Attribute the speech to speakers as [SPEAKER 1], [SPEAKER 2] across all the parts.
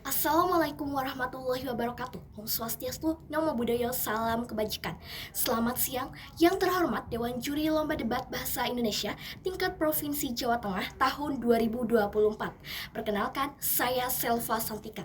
[SPEAKER 1] Assalamualaikum warahmatullahi wabarakatuh. Om Swastiastu, Namo Buddhaya, salam kebajikan. Selamat siang, yang terhormat Dewan Juri Lomba Debat Bahasa Indonesia tingkat Provinsi Jawa Tengah tahun 2024. Perkenalkan, saya Selva Santika.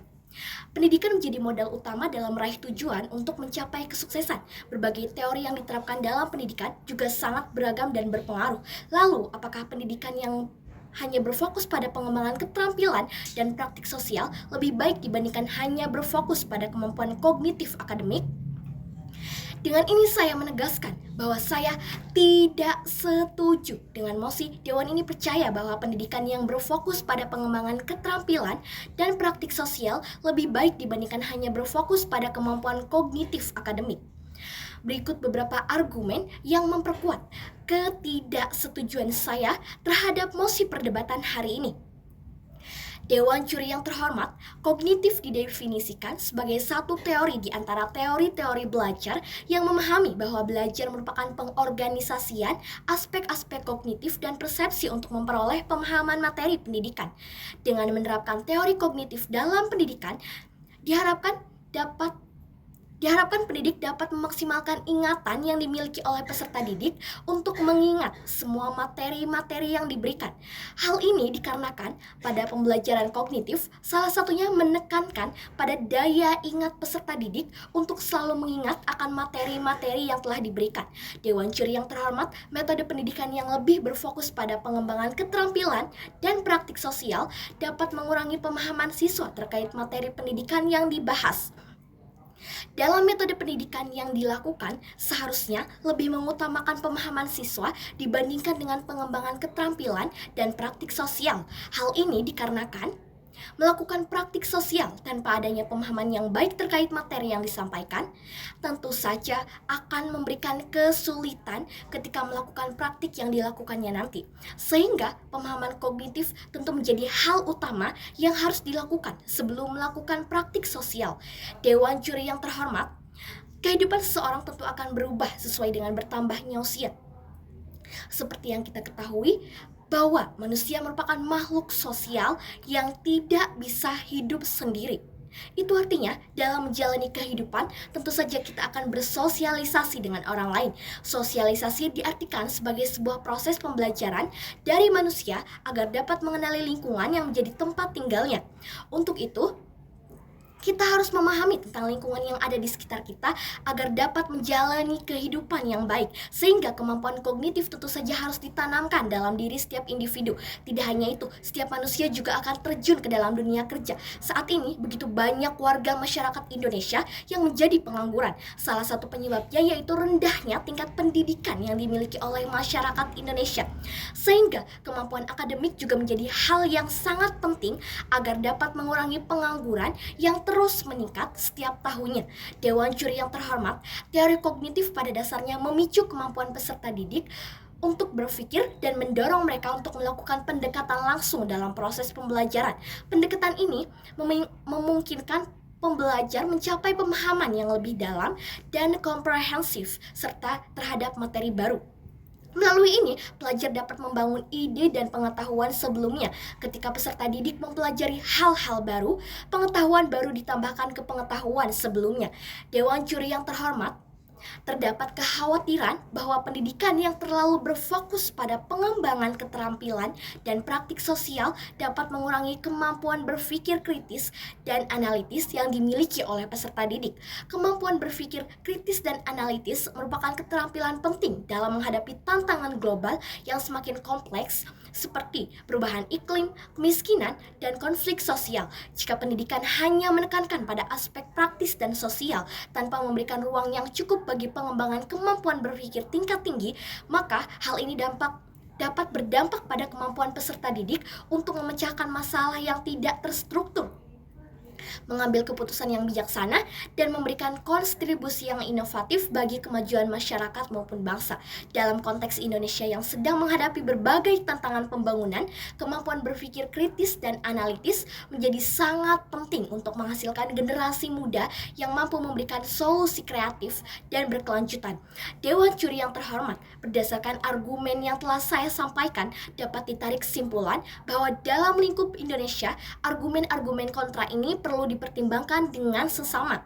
[SPEAKER 1] Pendidikan menjadi modal utama dalam meraih tujuan untuk mencapai kesuksesan. Berbagai teori yang diterapkan dalam pendidikan juga sangat beragam dan berpengaruh. Lalu, apakah pendidikan yang hanya berfokus pada pengembangan keterampilan dan praktik sosial lebih baik dibandingkan hanya berfokus pada kemampuan kognitif akademik? Dengan ini saya menegaskan bahwa saya tidak setuju dengan mosi. Dewan ini percaya bahwa pendidikan yang berfokus pada pengembangan keterampilan dan praktik sosial lebih baik dibandingkan hanya berfokus pada kemampuan kognitif akademik. Berikut beberapa argumen yang memperkuat ketidaksetujuan saya terhadap mosi perdebatan hari ini. Dewan Juri yang terhormat, kognitif didefinisikan sebagai satu teori di antara teori-teori belajar yang memahami bahwa belajar merupakan pengorganisasian aspek-aspek kognitif dan persepsi untuk memperoleh pemahaman materi pendidikan. Dengan menerapkan teori kognitif dalam pendidikan, diharapkan pendidik dapat memaksimalkan ingatan yang dimiliki oleh peserta didik untuk mengingat semua materi-materi yang diberikan. Hal ini dikarenakan pada pembelajaran kognitif, salah satunya menekankan pada daya ingat peserta didik untuk selalu mengingat akan materi-materi yang telah diberikan. Dewan Juri yang terhormat, metode pendidikan yang lebih berfokus pada pengembangan keterampilan dan praktik sosial dapat mengurangi pemahaman siswa terkait materi pendidikan yang dibahas. Dalam metode pendidikan yang dilakukan, seharusnya lebih mengutamakan pemahaman siswa dibandingkan dengan pengembangan keterampilan dan praktik sosial. Hal ini dikarenakan melakukan praktik sosial tanpa adanya pemahaman yang baik terkait materi yang disampaikan, tentu saja akan memberikan kesulitan ketika melakukan praktik yang dilakukannya nanti. Sehingga pemahaman kognitif tentu menjadi hal utama yang harus dilakukan sebelum melakukan praktik sosial. Dewan Juri yang terhormat, kehidupan seseorang tentu akan berubah sesuai dengan bertambahnya usia. Seperti yang kita ketahui, bahwa manusia merupakan makhluk sosial yang tidak bisa hidup sendiri. Itu artinya dalam menjalani kehidupan tentu saja kita akan bersosialisasi dengan orang lain. Sosialisasi diartikan sebagai sebuah proses pembelajaran dari manusia agar dapat mengenali lingkungan yang menjadi tempat tinggalnya. Untuk itu, kita harus memahami tentang lingkungan yang ada di sekitar kita agar dapat menjalani kehidupan yang baik. Sehingga kemampuan kognitif tentu saja harus ditanamkan dalam diri setiap individu. Tidak hanya itu, setiap manusia juga akan terjun ke dalam dunia kerja. Saat ini, begitu banyak warga masyarakat Indonesia yang menjadi pengangguran. Salah satu penyebabnya yaitu rendahnya tingkat pendidikan yang dimiliki oleh masyarakat Indonesia. Sehingga kemampuan akademik juga menjadi hal yang sangat penting agar dapat mengurangi pengangguran yang terus meningkat setiap tahunnya. Dewan Juri yang terhormat, teori kognitif pada dasarnya memicu kemampuan peserta didik untuk berpikir dan mendorong mereka untuk melakukan pendekatan langsung dalam proses pembelajaran. Pendekatan ini memungkinkan pembelajar mencapai pemahaman yang lebih dalam dan komprehensif serta terhadap materi baru. Melalui ini, pelajar dapat membangun ide dan pengetahuan sebelumnya. Ketika peserta didik mempelajari hal-hal baru, pengetahuan baru ditambahkan ke pengetahuan sebelumnya. Dewan Juri yang terhormat, terdapat kekhawatiran bahwa pendidikan yang terlalu berfokus pada pengembangan keterampilan dan praktik sosial dapat mengurangi kemampuan berpikir kritis dan analitis yang dimiliki oleh peserta didik. Kemampuan berpikir kritis dan analitis merupakan keterampilan penting dalam menghadapi tantangan global yang semakin kompleks seperti perubahan iklim, kemiskinan, dan konflik sosial. Jika pendidikan hanya menekankan pada aspek praktis dan sosial tanpa memberikan ruang yang cukup bagi pengembangan kemampuan berpikir tingkat tinggi, maka hal ini dapat berdampak pada kemampuan peserta didik untuk memecahkan masalah yang tidak terstruktur. mengambil keputusan yang bijaksana, dan memberikan kontribusi yang inovatif bagi kemajuan masyarakat maupun bangsa. Dalam konteks Indonesia yang sedang menghadapi berbagai tantangan pembangunan, kemampuan berpikir kritis dan analitis menjadi sangat penting untuk menghasilkan generasi muda yang mampu memberikan solusi kreatif dan berkelanjutan. Dewan Juri yang terhormat, berdasarkan argumen yang telah saya sampaikan, dapat ditarik kesimpulan bahwa dalam lingkup Indonesia, argumen-argumen kontra ini perlu dipertimbangkan dengan sesama.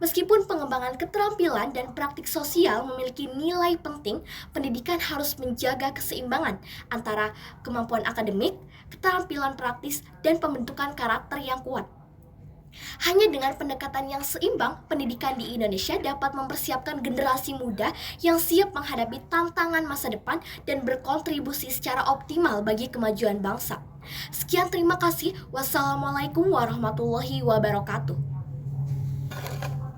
[SPEAKER 1] Meskipun pengembangan keterampilan dan praktik sosial memiliki nilai penting, pendidikan harus menjaga keseimbangan antara kemampuan akademik, keterampilan praktis, dan pembentukan karakter yang kuat. Hanya dengan pendekatan yang seimbang, pendidikan di Indonesia dapat mempersiapkan generasi muda yang siap menghadapi tantangan masa depan dan berkontribusi secara optimal bagi kemajuan bangsa. Sekian, terima kasih. Wassalamualaikum warahmatullahi wabarakatuh.